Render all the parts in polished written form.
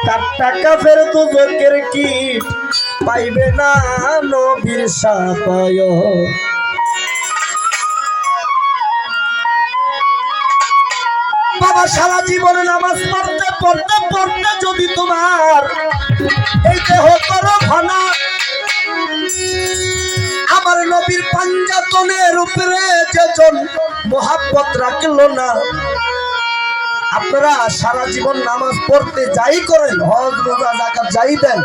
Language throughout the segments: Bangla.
তার টাকা ফের তো জোকের কি পাইবে না নবীর সাফায়াত। বাবা সারা জীবনে নামাজ পড়তে পড়তে পড়তে যদি তোমার এই দেহ করো ঘনা, আমার নবীর পাঞ্জাতনের উপরে যেজন মোহাব্বত রাখলো না, আপনারা সারা জীবন নামাজ পড়তে যাই করেন, হজ রোজা জাকাত যাই দেন,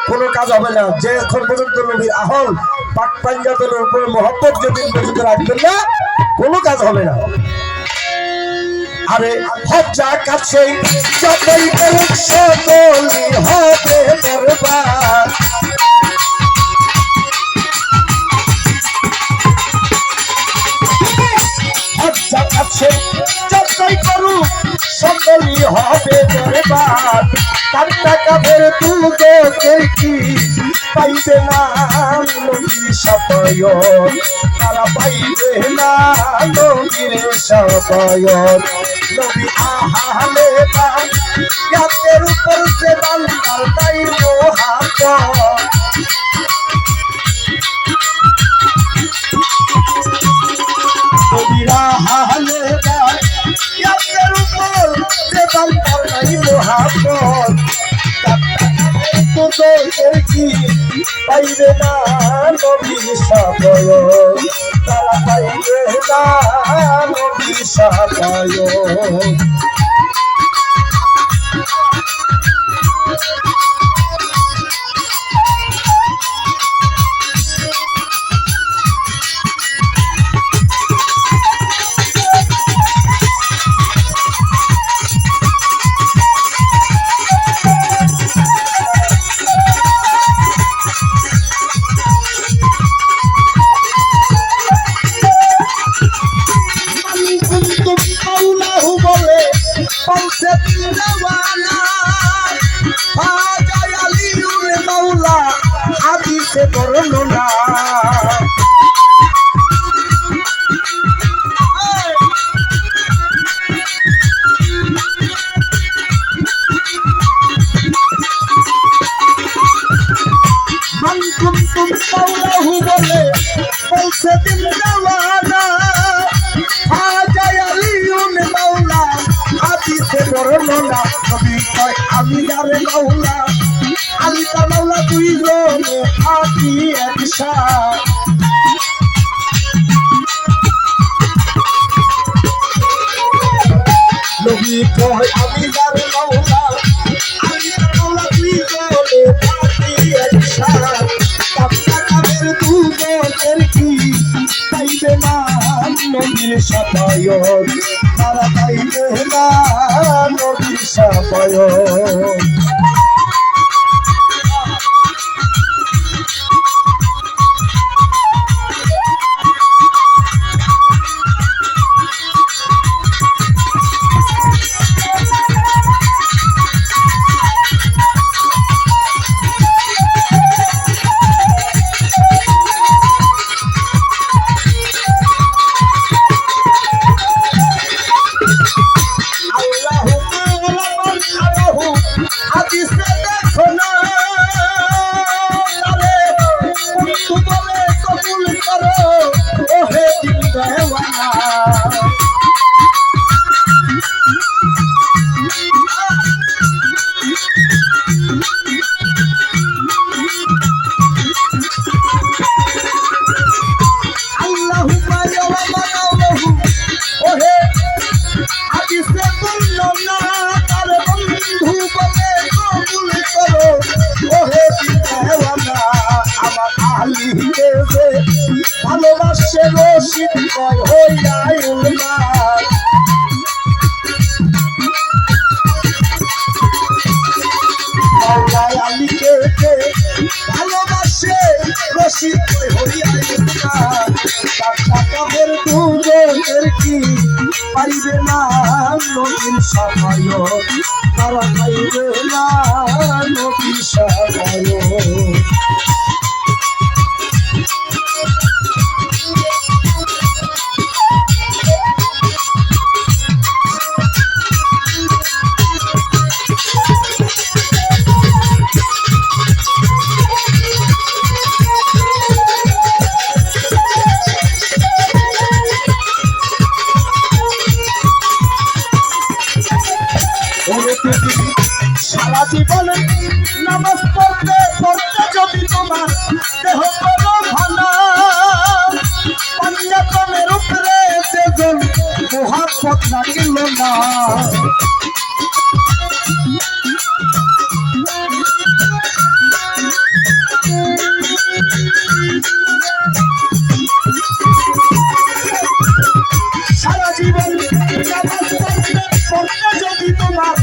কোনো কাজ হবে না। যে এখন পর্যন্ত নবীর আহল পাক পাঞ্জাতনের উপরে মোহাব্বত যেদিন পর্যন্ত রাখবেন না, কোনো কাজ হবে না। আরে হজ্জা কাছে যতই করুক সকলই হবে বরবাদ। হজ্জা কাছে যতই করুক সকলই হবে বরবাদ। তার টাকা বের দুদকের কি পাইবে না নবীর সাফায়াত, তারা পাইবে না নবীর সাফায়াত। নবী আহলে বাইতের উপর যে বান্দার নাই মোহাব্বত, নবীর আহলে বাইতের উপর যে বান্দার নাই মোহাব্বত, তোদের কি পাইবে না নবীর সাফায়াত, তারা পাইবে না নবীর সাফায়াত। হাদিসে বর্ণনা মান কুনতুম মাওলাহু বলে বলছে দিন দেওয়ানা, খাজা আলীউল মাওলা হাদিসে বর্ণনা। নবী কয় আমি যারে মাওলা, আমি তার মাওলা, দুইজনে থাকি একসাথে। নবী কয় আমি যারে মাওলা, আমি তার মাওলা, দুইজনে থাকি একসাথে। তার টাকা বের দুদকের কি পাইবে না নবীর সাফায়াত, তারা পাইবে না নবীর সাফায়াত। ভালোবাসে রশিদ কয় হইয়াই উন্মাদ, মাওলায় আলীকে ভালোবাসে রশিদ কয় হইয়াই উন্মাদ। তার টাকা বের দুজনের কি পাইবে না নবীর সাফায়াত, তারা পাইবে না নবীর সাফায়াত। সারা জীবন নামাজ পড়তে পড়তে যদি তোমার দেহ করো ভানা, পাঞ্জাতনের উপরে যেজন মোহাব্বত রাখিল না, সারা জীবন নামাজ পড়তে পড়তে যদি তোমার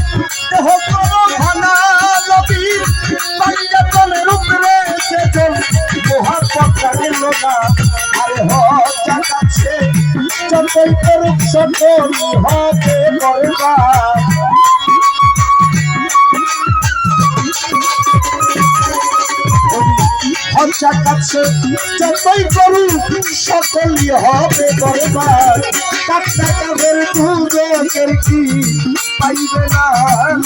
দেহ করো ভানা, নবীর পাঞ্জাতনের উপরে যেজন মোহাব্বত রাখিল না, আরে হক জাগাচ্ছে যতই করুক সকলই হবে বরবাদ। খরচা কাছে যতই করুক সকলই হবে বরবাদ। কাটাকাবের দুজনের কি পাইবে না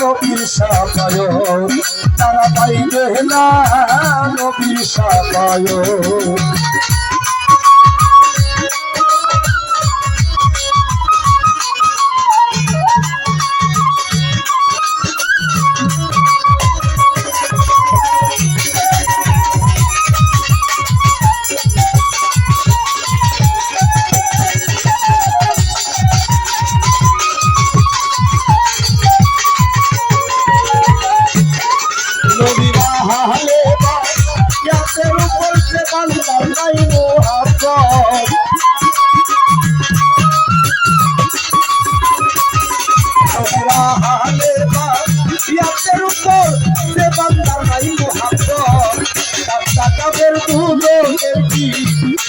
নবীর সাফায়াত, তারা পাইবে না নবীর সাফায়াত।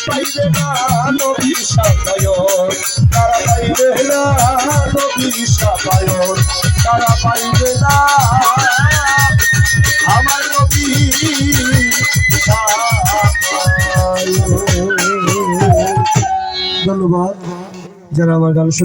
পাইবে না নবীর সাফায়াত, তারা পাইবে না নবীর সাফায়াত, তারা পাইবে না আমার নবীর সাফায়াত। ধন্যবাদ যারা আমার গান